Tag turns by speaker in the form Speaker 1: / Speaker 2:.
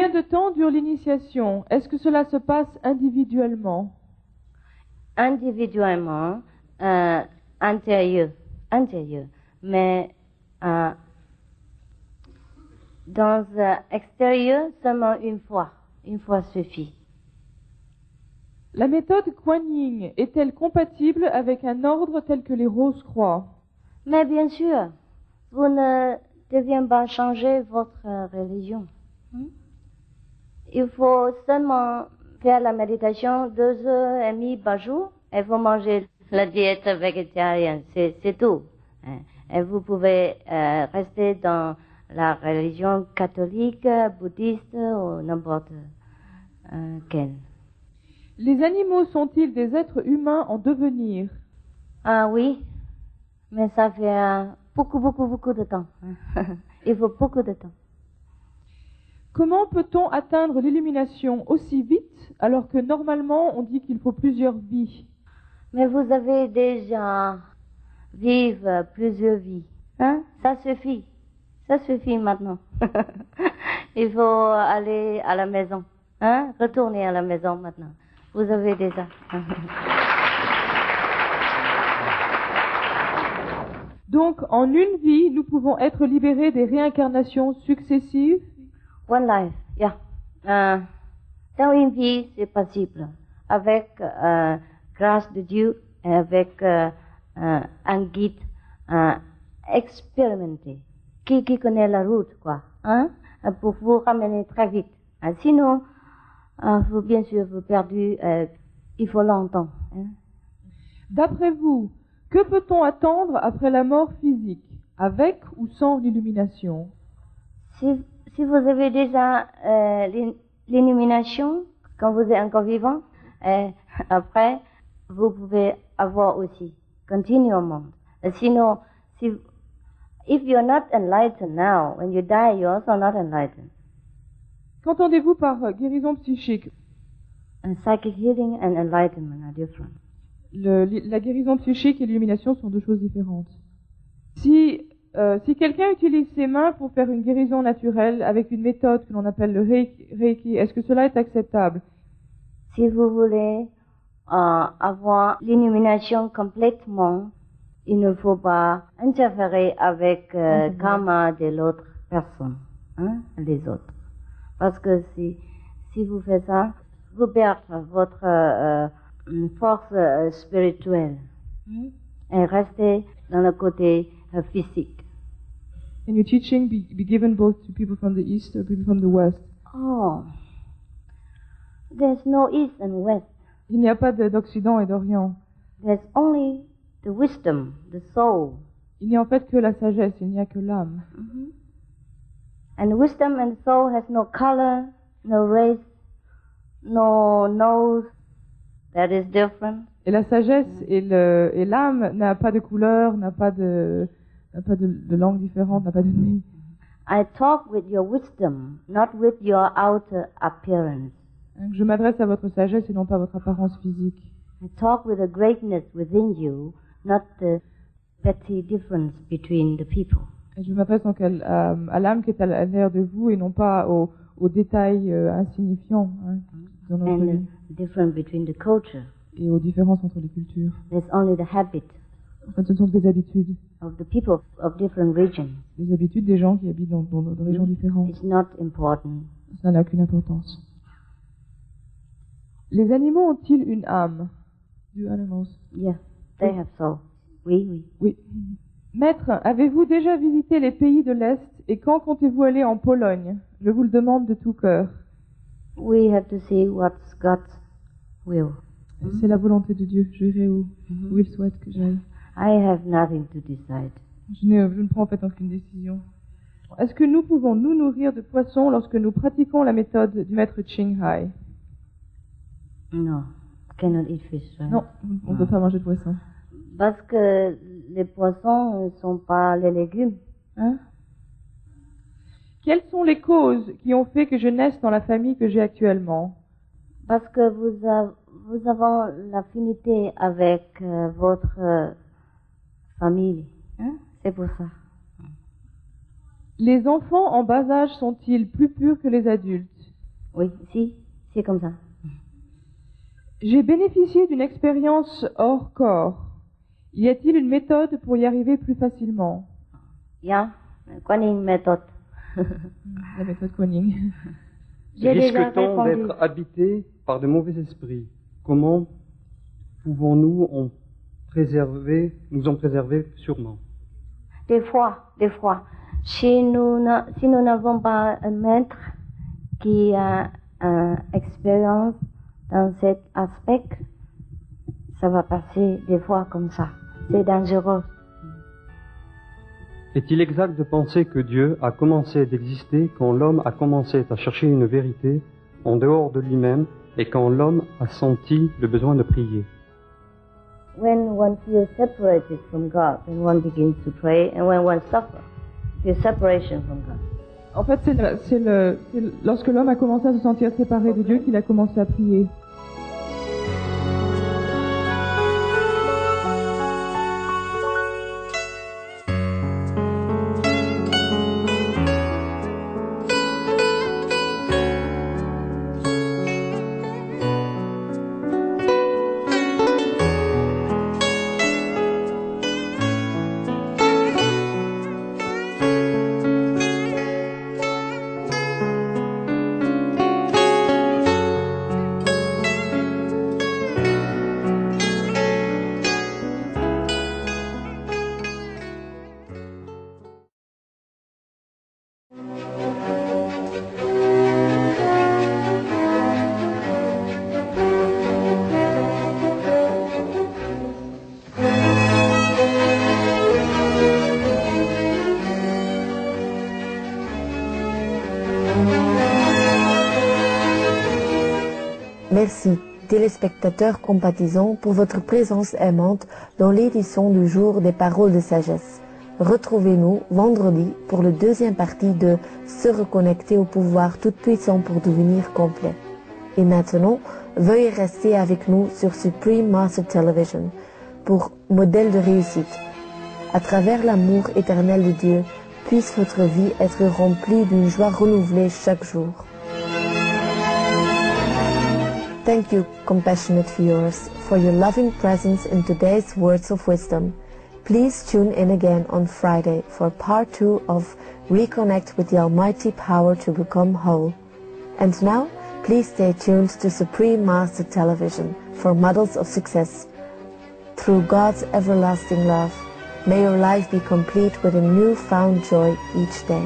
Speaker 1: Combien de temps dure l'initiation? Est-ce que cela se passe individuellement?
Speaker 2: Individuellement, intérieur. Mais dans l'extérieur, seulement une fois. Une fois suffit.
Speaker 1: La méthode Kuan Yin est-elle compatible avec un ordre tel que les Rose-Croix?
Speaker 2: Mais bien sûr, vous ne devez pas changer votre religion. Il faut seulement faire la méditation 2h30 par jour et vous mangez la diète végétarienne, c'est tout. Et vous pouvez rester dans la religion catholique, bouddhiste ou n'importe quelle.
Speaker 1: Les animaux sont-ils des êtres humains en devenir?
Speaker 2: Ah oui, mais ça fait beaucoup de temps. Il faut beaucoup de temps.
Speaker 1: Comment peut-on atteindre l'illumination aussi vite alors que normalement on dit qu'il faut plusieurs vies?
Speaker 2: Mais vous avez déjà vécu plusieurs vies. Ça suffit maintenant. Il faut aller à la maison. Retourner à la maison maintenant. Vous avez déjà.
Speaker 1: Donc, en une vie, nous pouvons être libérés des réincarnations successives?
Speaker 2: One life, yeah. Dans une vie, c'est possible. Avec grâce de Dieu, et avec un guide expérimenté, qui connaît la route, quoi, pour vous ramener très vite. Sinon, vous, bien sûr, vous perdez, il faut longtemps.
Speaker 1: D'après vous, que peut-on attendre après la mort physique, avec ou sans l'illumination?
Speaker 2: Si vous avez déjà l'illumination, quand vous êtes encore vivant, après, vous pouvez avoir aussi, continuellement. Sinon, if you're not enlightened now, when you die, you're also not enlightened.
Speaker 1: Qu'entendez-vous par guérison psychique?
Speaker 2: Psychic healing and enlightenment are different.
Speaker 1: La guérison psychique et l'illumination sont deux choses différentes. Si quelqu'un utilise ses mains pour faire une guérison naturelle avec une méthode que l'on appelle le Reiki, est-ce que cela est acceptable?
Speaker 2: Si vous voulez avoir l'illumination complètement, il ne faut pas interférer avec le karma de l'autre personne, les autres. Parce que si vous faites ça, vous perdez votre force spirituelle et restez dans le côté physique.
Speaker 1: Can your teaching be given both to people from the East or people from the West?
Speaker 2: Oh, there's no East and West.
Speaker 1: Il n'y a pas d'Occident et d'Orient.
Speaker 2: There's only the wisdom, the soul.
Speaker 1: Il n'y a en fait que la sagesse, il n'y a que l'âme.
Speaker 2: And wisdom and soul has no color, no race, no nose. That is different.
Speaker 1: Et la sagesse et l'âme n'a pas de couleur, n'a pas de langue différente, n'a pas de nez.
Speaker 2: I talk with your wisdom, not with your outer appearance.
Speaker 1: Je m'adresse à votre sagesse et non pas à votre apparence physique.
Speaker 2: I talk with the greatness within you, not the petty difference between the people.
Speaker 1: Et je m'adresse donc à l'âme qui est à l'intérieur de vous et non pas aux détails insignifiants dans notre vie.
Speaker 2: Difference between the culture.
Speaker 1: Et aux différences entre les cultures.
Speaker 2: There's only the habit.
Speaker 1: En fait, ce sont des habitudes.
Speaker 2: Of the people of different regions.
Speaker 1: Les habitudes des gens qui habitent dans des régions différentes.
Speaker 2: It's not important.
Speaker 1: Ça n'a aucune importance. Les animaux ont-ils une âme? Do animals?
Speaker 2: Yeah, they have soul. Oui.
Speaker 1: Maître, avez-vous déjà visité les pays de l'Est et quand comptez-vous aller en Pologne? Je vous le demande de tout cœur.
Speaker 2: We have to see what's God's will.
Speaker 1: C'est la volonté de Dieu. J'irai où il souhaite que j'aille.
Speaker 2: I have nothing to decide.
Speaker 1: Je ne prends en fait aucune décision. Est-ce que nous pouvons nous nourrir de poissons lorsque nous pratiquons la méthode du maître Ching Hai?
Speaker 2: No, cannot eat fish. Right?
Speaker 1: Non, on ne peut pas manger de poisson.
Speaker 2: Parce que les poissons ne sont pas les légumes.
Speaker 1: Quelles sont les causes qui ont fait que je naisse dans la famille que j'ai actuellement?
Speaker 2: Parce que vous avez l'affinité avec votre famille. C'est pour ça.
Speaker 1: Les enfants en bas âge sont-ils plus purs que les adultes?
Speaker 2: Oui, si, c'est comme ça.
Speaker 1: J'ai bénéficié d'une expérience hors corps. Y a-t-il une méthode pour y arriver plus facilement?
Speaker 2: Kuan méthode.
Speaker 1: La méthode Kuan.
Speaker 3: Risque-t-on d'être habité par de mauvais esprits? Comment pouvons-nous nous en préserver sûrement?
Speaker 2: Des fois. Si nous n'avons pas un maître qui a une expérience dans cet aspect, ça va passer des fois comme ça. C'est dangereux.
Speaker 3: Est-il exact de penser que Dieu a commencé d'exister quand l'homme a commencé à chercher une vérité en dehors de lui-même et quand l'homme a senti le besoin de prier?
Speaker 2: When one feels separated from God, then one begins to pray, and when one suffers, feels separation from God.
Speaker 1: En fait, c'est lorsque l'homme a commencé à se sentir séparé de Dieu qu'il a commencé à prier.
Speaker 4: Merci, téléspectateurs compatisants, pour votre présence aimante dans l'édition du jour des paroles de sagesse. Retrouvez-nous vendredi pour la deuxième partie de Se reconnecter au pouvoir tout-puissant pour devenir complet. Et maintenant, veuillez rester avec nous sur Supreme Master Television pour modèle de réussite. À travers l'amour éternel de Dieu, puisse votre vie être remplie d'une joie renouvelée chaque jour. Thank you, compassionate viewers, for your loving presence in today's Words of Wisdom. Please tune in again on Friday for part 2 of Reconnect with the Almighty Power to Become Whole. And now, please stay tuned to Supreme Master Television for models of success. Through God's everlasting love, may your life be complete with a newfound joy each day.